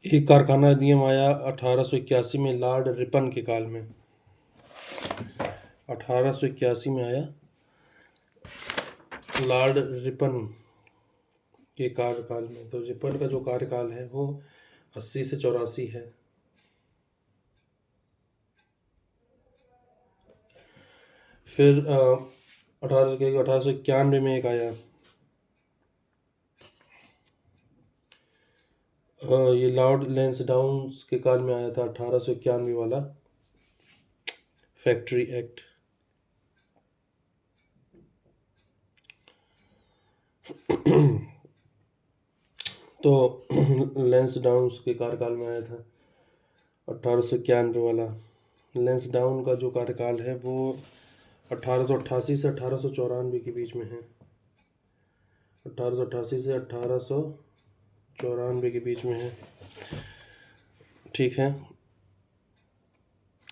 एक कारखाना अधिनियम आया 1881 में लॉर्ड रिपन के काल में। 1881 में आया लॉर्ड रिपन के कार्यकाल में। तो रिपन का जो कार्यकाल है वो 80 से 84 है। फिर 1891 में एक आया, ये लॉर्ड लैंसडाउन के काल में आया था 1891 वाला फैक्ट्री एक्ट। तो लैंसडाउन के कार्यकाल में आया था 1891 वाला। लैंसडाउन का जो कार्यकाल है वो 1888 से 1894 के बीच में है। 1888 से 1894 के बीच में है, ठीक है।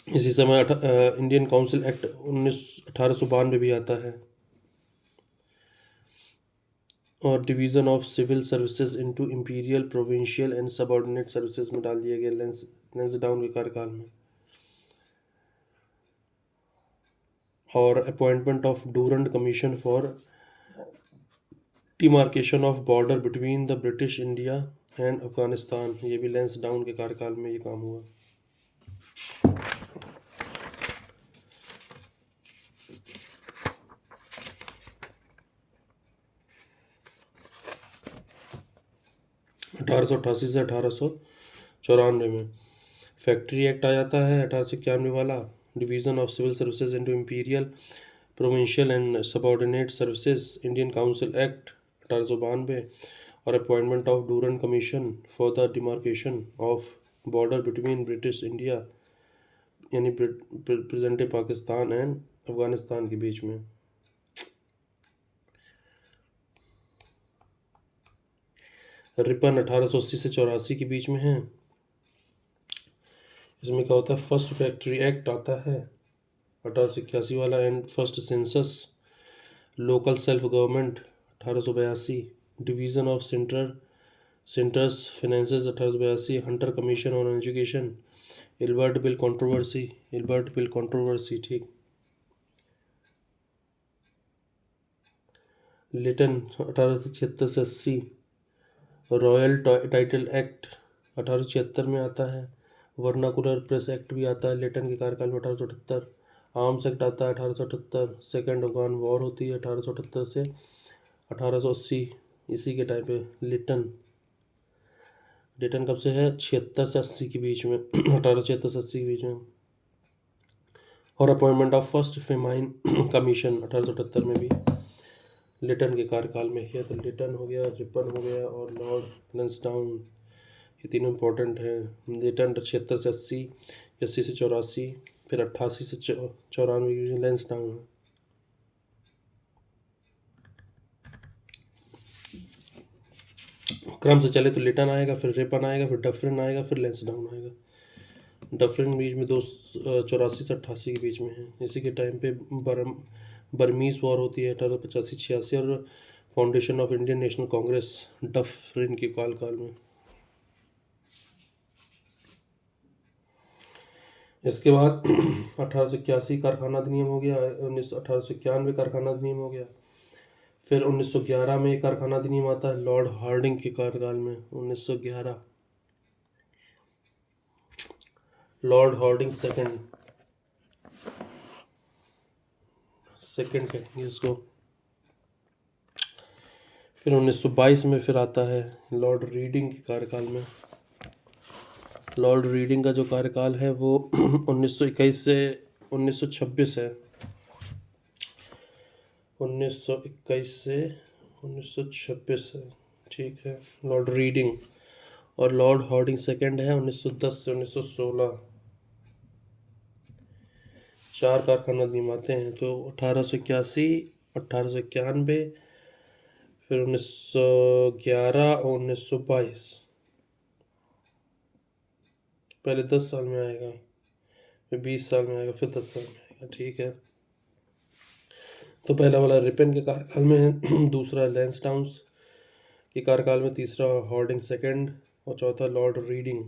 इसी समय इंडियन काउंसिल एक्ट 1892 भी आता है। और division of civil services into imperial, provincial and subordinate services में डाल दिया गया लैंसडाउन के कार्यकाल में। और appointment of Durand commission for demarcation of border between the British India and Afghanistan, ये भी लैंसडाउन के कार्यकाल में ये काम हुआ। अठारह सौ 1894 में फैक्ट्री एक्ट आ जाता है 1891 वाला। Division of civil services into imperial, provincial and subordinate services, Indian council act 1892। और appointment of Durand commission for the demarcation of border between British India यानी प्रेजेंट पाकिस्तान एंड अफगानिस्तान के बीच में। रिपन 1880 से 84 के बीच में है। इसमें क्या होता है, फर्स्ट फैक्ट्री एक्ट आता है 1881 वाला, and first census, local self government 1882, division of centres finances 1882, Hunter commission on education, Ilbert bill controversy, ठीक। लिटन 1876 से 80, रॉयल टाइटल एक्ट 1876 में आता है। वर्नाकुलर प्रेस एक्ट भी आता है लिटन के कार्यकाल में 1878। आर्म्स एक्ट आता है 1878। सेकेंड अफगान वॉर होती है 1878 से 1880, इसी के टाइम पे लिटन कब से है, 76 से 80 के बीच में 1876 से 80 के बीच में। और appointment of first famine commission 1878 में भी लिटन के कार्यकाल में है। तो लिटन हो गया, रिपन हो गया और लॉर्ड लैंसडाउन, ये तीनों इंपॉर्टेंट हैं। लिटन 76 से 80, 80 से 84, फिर 88 से 94 लैंसडाउन है। क्रम से चले तो लिटन आएगा, फिर रिपन आएगा, फिर डफरिन आएगा, फिर लैंसडाउन आएगा। डफरिन बीच में 84 से 88 के बीच में है। इसी के टाइम पे बर्मीज वॉर होती है 1885-86, और foundation of Indian national Congress Dufferin के काल में। इसके बाद 1881 कारखाना अधिनियम हो गया, 1891 कारखाना अधिनियम हो गया। फिर 1911 में एक कारखाना अधिनियम आता है लॉर्ड हार्डिंग के कार्यकाल में। 1911 लॉर्ड हार्डिंग सेकंड कहेंगे इसको। फिर 1922 में फिर आता है लॉर्ड रीडिंग के कार्यकाल में। लॉर्ड रीडिंग का जो कार्यकाल है वो 1921 से 1926 है। 1921 से 1926 है, ठीक है, लॉर्ड रीडिंग। और लॉर्ड हार्डिंग सेकंड है 1910 से 1916। 4 कारखाना अधिनियम आते हैं। तो 1881, 1891, फिर 1911 और 1922। पहले 10 साल में आएगा, फिर 20 साल में आएगा, फिर 10 साल में आएगा, ठीक है। तो पहला वाला रिपन के कार्यकाल में है, दूसरा लैंसडाउन के कार्यकाल में, तीसरा हार्डिंग सेकंड, और चौथा लॉर्ड रीडिंग